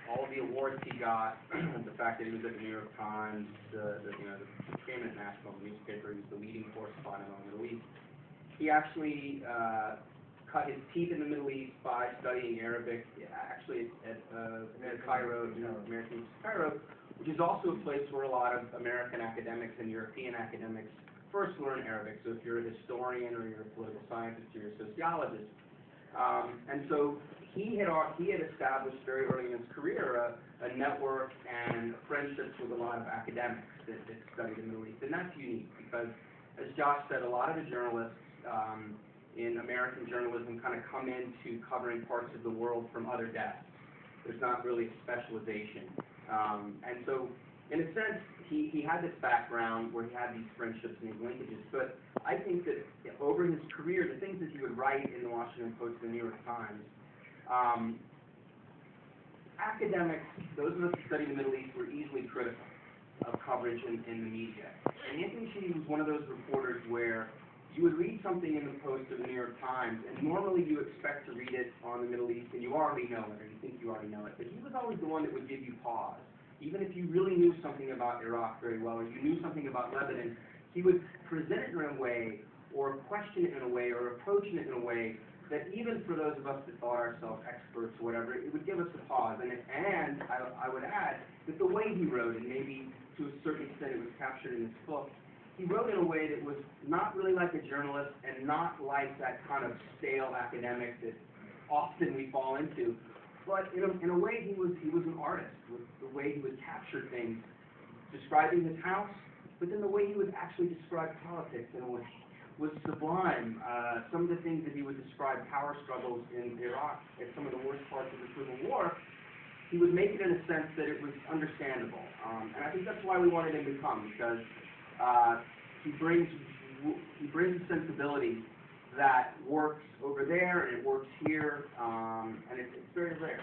all the awards he got, the fact that he was at the New York Times, the preeminent national newspaper, he was the leading correspondent on the Middle East. He actually cut his teeth in the Middle East by studying Arabic, actually at Cairo, American Cairo, which is also a place where a lot of American academics and European academics first learn Arabic. So if you're a historian or you're a political scientist or you're a sociologist, and so he had established very early in his career a network and friendships with a lot of academics that study the Middle East, and that's unique because, as Josh said, a lot of the journalists in American journalism kind of come into covering parts of the world from other desks. There's not really a specialization. And so, in a sense, he had this background where he had these friendships and these linkages, but I think that over his career, the things that he would write in the Washington Post and the New York Times, academics, those of us who study the Middle East, were easily critical of coverage in the media. And Anthony Sheedy was one of those reporters where you would read something in the Post or the New York Times, and normally you expect to read it on the Middle East, and you already know it, or you think you already know it. But he was always the one that would give you pause. Even if you really knew something about Iraq very well, or you knew something about Lebanon, he would present it in a way, or question it in a way, or approach it in a way that even for those of us that thought ourselves experts or whatever, it would give us a pause. And I would add that the way he wrote, and maybe to a certain extent it was captured in this book, he wrote in a way that was not really like a journalist and not like that kind of stale academic that often we fall into. But in a way, he was an artist with the way he would capture things, describing his house, but then the way he would actually describe politics in a way was sublime. Some of the things that he would describe power struggles in Iraq at some of the worst parts of the Civil War, he would make it in a sense that it was understandable. And I think that's why we wanted him to come, because he brings a sensibility that works over there and it works here, and it's very rare.